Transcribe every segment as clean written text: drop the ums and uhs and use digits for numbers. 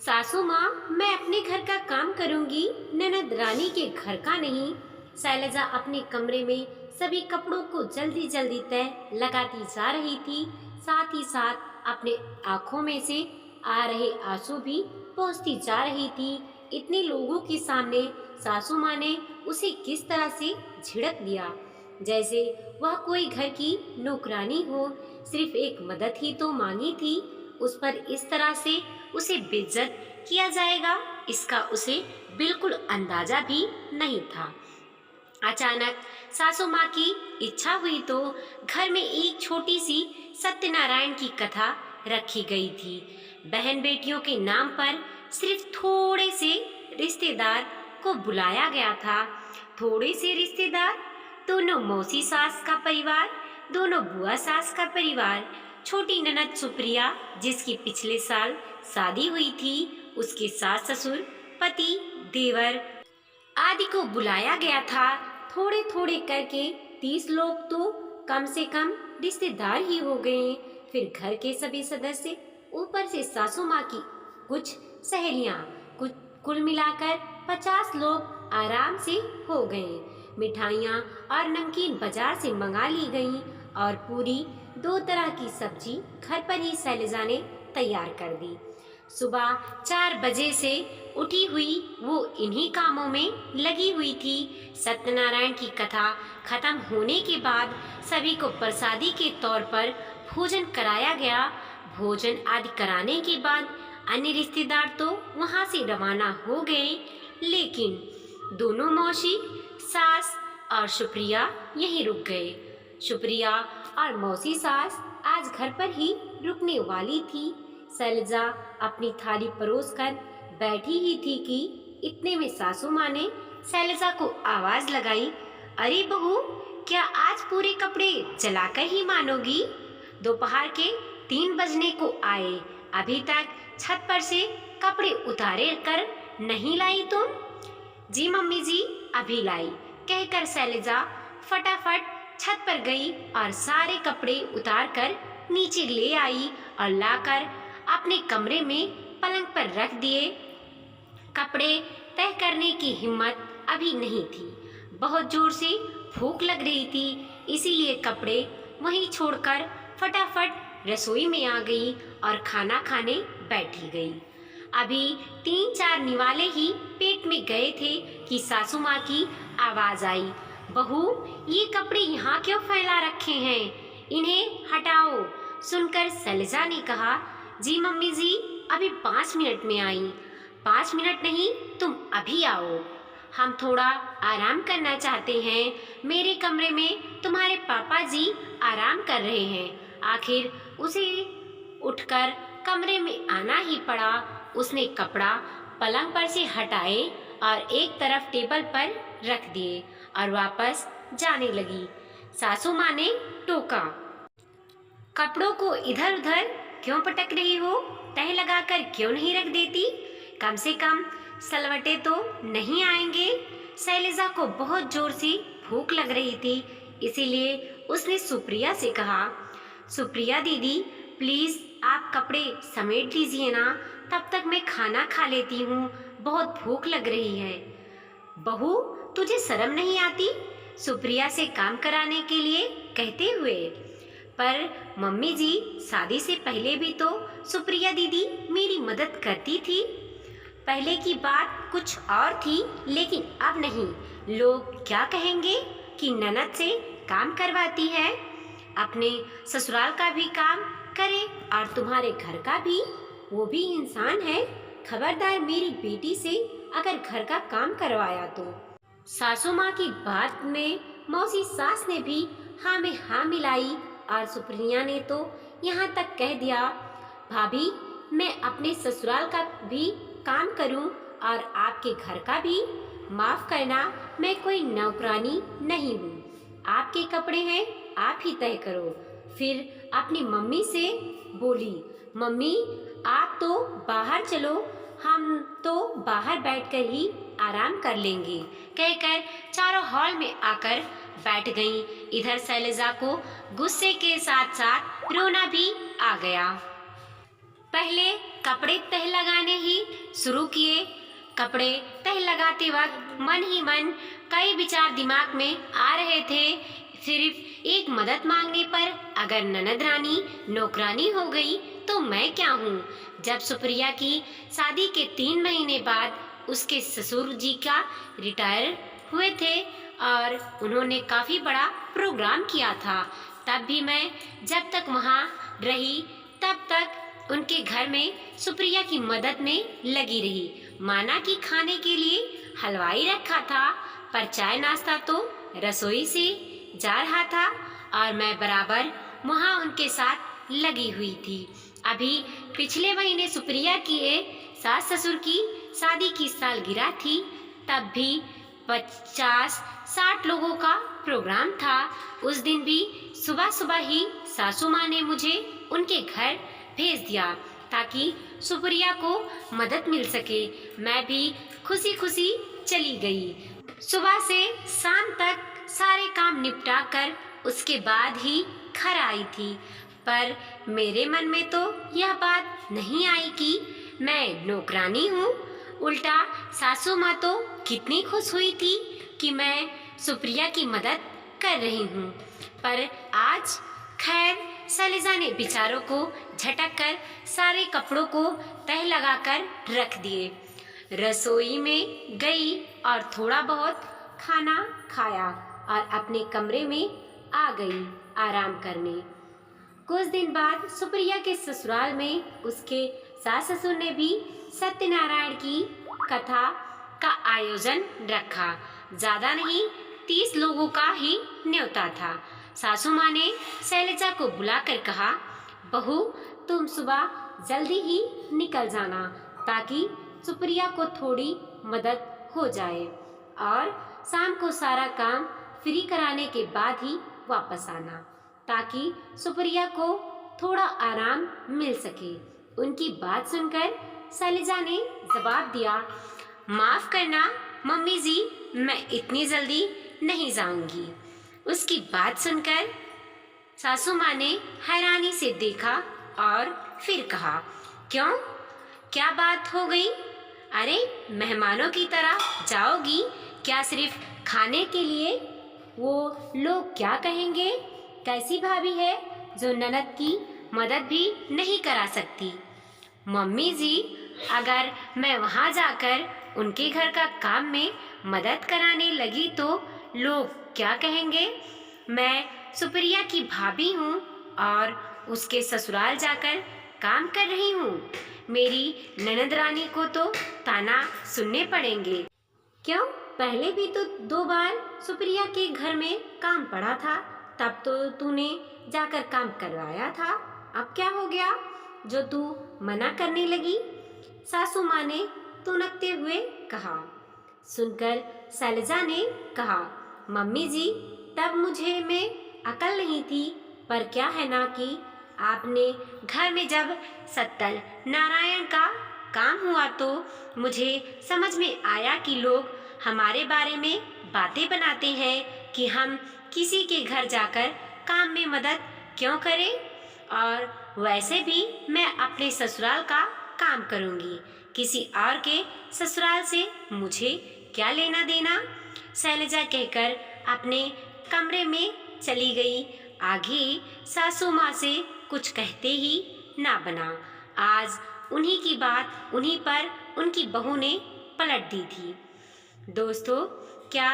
सासू माँ, मैं अपने घर का काम करूंगी, ननद रानी के घर का नहीं। शैलजा अपने कमरे में सभी कपड़ों को जल्दी जल्दी तय लगाती जा रही थी। साथ ही साथ अपने आंखों में से आ रहे आंसू भी पोंछती जा रही थी। इतने लोगों के सामने सासू माँ ने उसे किस तरह से झिड़क दिया, जैसे वह कोई घर की नौकरानी हो। सिर्फ एक मदद ही तो मांगी थी, उस पर इस तरह से उसे बेइज्जत किया जाएगा, इसका उसे बिल्कुल अंदाजा भी नहीं था। अचानक सासू माँ की इच्छा हुई तो घर में एक छोटी सी सत्यनारायण की कथा रखी गई थी। बहन बेटियों के नाम पर सिर्फ थोड़े से रिश्तेदार को बुलाया गया था। थोड़े से रिश्तेदार, दोनों मौसी सास का परिवार, दोनों बुआ सास का परिवार, छोटी ननद सुप्रिया जिसकी पिछले साल शादी हुई थी, उसके सास ससुर, पति, देवर आदि को बुलाया गया था। थोड़े थोड़े करके 30 लोग तो कम से कम रिश्तेदार ही हो गए। फिर घर के सभी सदस्य, ऊपर से सासू माँ की कुछ सहेलियाँ, कुल मिलाकर 50 लोग आराम से हो गए। मिठाइयाँ और नमकीन बाजार से मंगा ली गईं और पूरी 2 तरह की सब्जी घर पर ही शैलजा ने तैयार कर दी। सुबह 4 बजे से उठी हुई वो इन्हीं कामों में लगी हुई थी। सत्यनारायण की कथा खत्म होने के बाद सभी को प्रसादी के तौर पर भोजन कराया गया। भोजन आदि कराने के बाद अन्य रिश्तेदार तो वहाँ से रवाना हो गए, लेकिन दोनों मौसी, सास और सुप्रिया यहीं रुक गए। सुप्रिया और मौसी सास आज घर पर ही रुकने वाली थी। शैलजा अपनी थाली परोसकर बैठी ही थी कि इतने में सासू माँ ने शैलजा को आवाज लगाई, अरे बहू, क्या आज पूरे कपड़े जलाकर ही मानोगी? दोपहर के 3 बजने को आए, अभी तक छत पर से कपड़े उतारे कर नहीं लाई तुम? जी मम्मी जी, अभी लाई, कहकर शैलजा फटाफट छत पर गई और सारे कपड़े उतार कर नीचे ले आई और लाकर अपने कमरे में पलंग पर रख दिए। कपड़े तय करने की हिम्मत अभी नहीं थी। बहुत जोर से भूख लग रही थी, इसीलिए कपड़े वहीं छोड़कर फटाफट रसोई में आ गई और खाना खाने बैठी गई। अभी 3-4 निवाले ही पेट में गए थे कि सासू माँ की आवाज आई, बहू, ये कपड़े यहाँ क्यों फैला रखे हैं? इन्हें हटाओ। सुनकर शैलजा ने कहा, जी मम्मी जी, अभी 5 मिनट में आई। 5 मिनट नहीं, तुम अभी आओ। हम थोड़ा आराम करना चाहते हैं। मेरे कमरे में तुम्हारे पापा जी आराम कर रहे हैं। आखिर उसे उठकर कमरे में आना ही पड़ा। उसने कपड़ा पलंग पर से हटाए और एक तरफ टेबल पर रख दिए और वापस जाने लगी। सासू माँ ने टोका, कपड़ों को इधर उधर क्यों पटक रही हो? तह लगाकर क्यों नहीं रख देती? कम से कम सलवटे तो नहीं आएंगे। शैलजा को बहुत जोर से भूख लग रही थी, इसीलिए उसने सुप्रिया से कहा, सुप्रिया दीदी, प्लीज आप कपड़े समेट लीजिए ना, तब तक मैं खाना खा लेती हूँ, बहुत भूख लग रही है। बहू, तुझे शर्म नहीं आती सुप्रिया से काम कराने के लिए कहते हुए? पर मम्मी जी, शादी से पहले भी तो सुप्रिया दीदी मेरी मदद करती थी। पहले की बात कुछ और थी, लेकिन अब नहीं। लोग क्या कहेंगे कि ननद से काम करवाती है? अपने ससुराल का भी काम करे और तुम्हारे घर का भी, वो भी इंसान है। खबरदार मेरी बेटी से अगर घर का काम करवाया तो। सासू माँ की बात में मौसी सास ने भी हाँ में हाँ मिलाई और सुप्रिया ने तो यहाँ तक कह दिया, भाभी, मैं अपने ससुराल का भी काम करूं और आपके घर का भी। माफ करना, मैं कोई नौकरानी नहीं हूँ। आपके कपड़े हैं, आप ही तय करो। फिर अपनी मम्मी से बोली, मम्मी, आप तो बाहर चलो, हम तो बाहर बैठकर ही आराम कर लेंगे, कहकर चारों हॉल में आकर बैठ गईं। इधर शैलजा को गुस्से के साथ साथ रोना भी आ गया। पहले कपड़े तह लगाने ही शुरू किए। कपड़े तह लगाते वक्त मन ही मन कई विचार दिमाग में आ रहे थे। सिर्फ एक मदद मांगने पर अगर ननद रानी नौकरानी हो गई तो मैं क्या हूँ। जब सुप्रिया की शादी के 3 महीने बाद उसके ससुर जी का रिटायर हुए थे और उन्होंने काफ़ी बड़ा प्रोग्राम किया था, तब भी मैं जब तक वहाँ रही तब तक उनके घर में सुप्रिया की मदद में लगी रही। माना कि खाने के लिए हलवाई रखा था, पर चाय नाश्ता तो रसोई से जा रहा था और मैं बराबर वहाँ उनके साथ लगी हुई थी। अभी पिछले महीने सुप्रिया की सास ससुर की शादी की सालगिरह थी, तब भी 50-60 लोगों का प्रोग्राम था। उस दिन भी सुबह सुबह ही सासू माँ ने मुझे उनके घर भेज दिया ताकि सुप्रिया को मदद मिल सके। मैं भी खुशी खुशी चली गई। सुबह से शाम तक सारे काम निपटा कर उसके बाद ही घर आई थी, पर मेरे मन में तो यह बात नहीं आई कि मैं नौकरानी हूँ। उल्टा सासू माँ तो कितनी खुश हुई थी कि मैं सुप्रिया की मदद कर रही हूँ। पर आज खैर शैलजा ने बिचारों को झटक कर सारे कपड़ों को तह लगाकर रख दिए। रसोई में गई और थोड़ा बहुत खाना खाया और अपने कमरे में आ गई आराम करने। कुछ दिन बाद सुप्रिया के ससुराल में उसके सास ससुर ने भी सत्यनारायण की कथा का आयोजन रखा। ज़्यादा नहीं, 30 लोगों का ही न्योता था। सासू माँ ने शैलजा को बुलाकर कहा, बहू तुम सुबह जल्दी ही निकल जाना ताकि सुप्रिया को थोड़ी मदद हो जाए और शाम को सारा काम फ्री कराने के बाद ही वापस आना ताकि सुप्रिया को थोड़ा आराम मिल सके। उनकी बात सुनकर शैलजा ने जवाब दिया, माफ़ करना मम्मी जी, मैं इतनी जल्दी नहीं जाऊंगी। उसकी बात सुनकर सासू माँ ने हैरानी से देखा और फिर कहा, क्यों, क्या बात हो गई? अरे मेहमानों की तरह जाओगी क्या सिर्फ खाने के लिए? वो लोग क्या कहेंगे? कैसी भाभी है जो ननद की मदद भी नहीं करा सकती? मम्मी जी, अगर मैं वहाँ जाकर उनके घर का काम में मदद कराने लगी तो लोग क्या कहेंगे? मैं सुप्रिया की भाभी हूँ और उसके ससुराल जाकर काम कर रही हूँ। मेरी ननद रानी को तो ताना सुनने पड़ेंगे। क्यों, पहले भी तो 2 बार सुप्रिया के घर में काम पड़ा था, तब तो तूने जाकर काम करवाया था। अब क्या हो गया जो तू मना करने लगी? सासू माँ ने तुनकते हुए कहा। सुनकर शैलजा ने कहा, मम्मी जी, तब मुझे में अकल नहीं थी, पर क्या है ना कि आपने घर में जब सत्यनारायण का काम हुआ तो मुझे समझ में आया कि लोग हमारे बारे में बातें बनाते हैं कि हम किसी के घर जाकर काम में मदद क्यों करें, और वैसे भी मैं अपने ससुराल का काम करूंगी, किसी और के ससुराल से मुझे क्या लेना देना। शैलजा कहकर अपने कमरे में चली गई। आगे सासू माँ से कुछ कहते ही ना बना। आज उन्हीं की बात उन्हीं पर उनकी बहू ने पलट दी थी। दोस्तों, क्या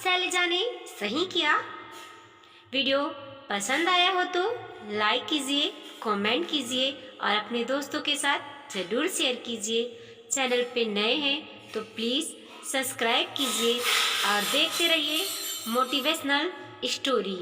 शैलजा ने सही किया? वीडियो पसंद आया हो तो लाइक कीजिए, कमेंट कीजिए और अपने दोस्तों के साथ ज़रूर शेयर कीजिए। चैनल पे नए हैं तो प्लीज़ सब्सक्राइब कीजिए और देखते रहिए मोटिवेशनल स्टोरी।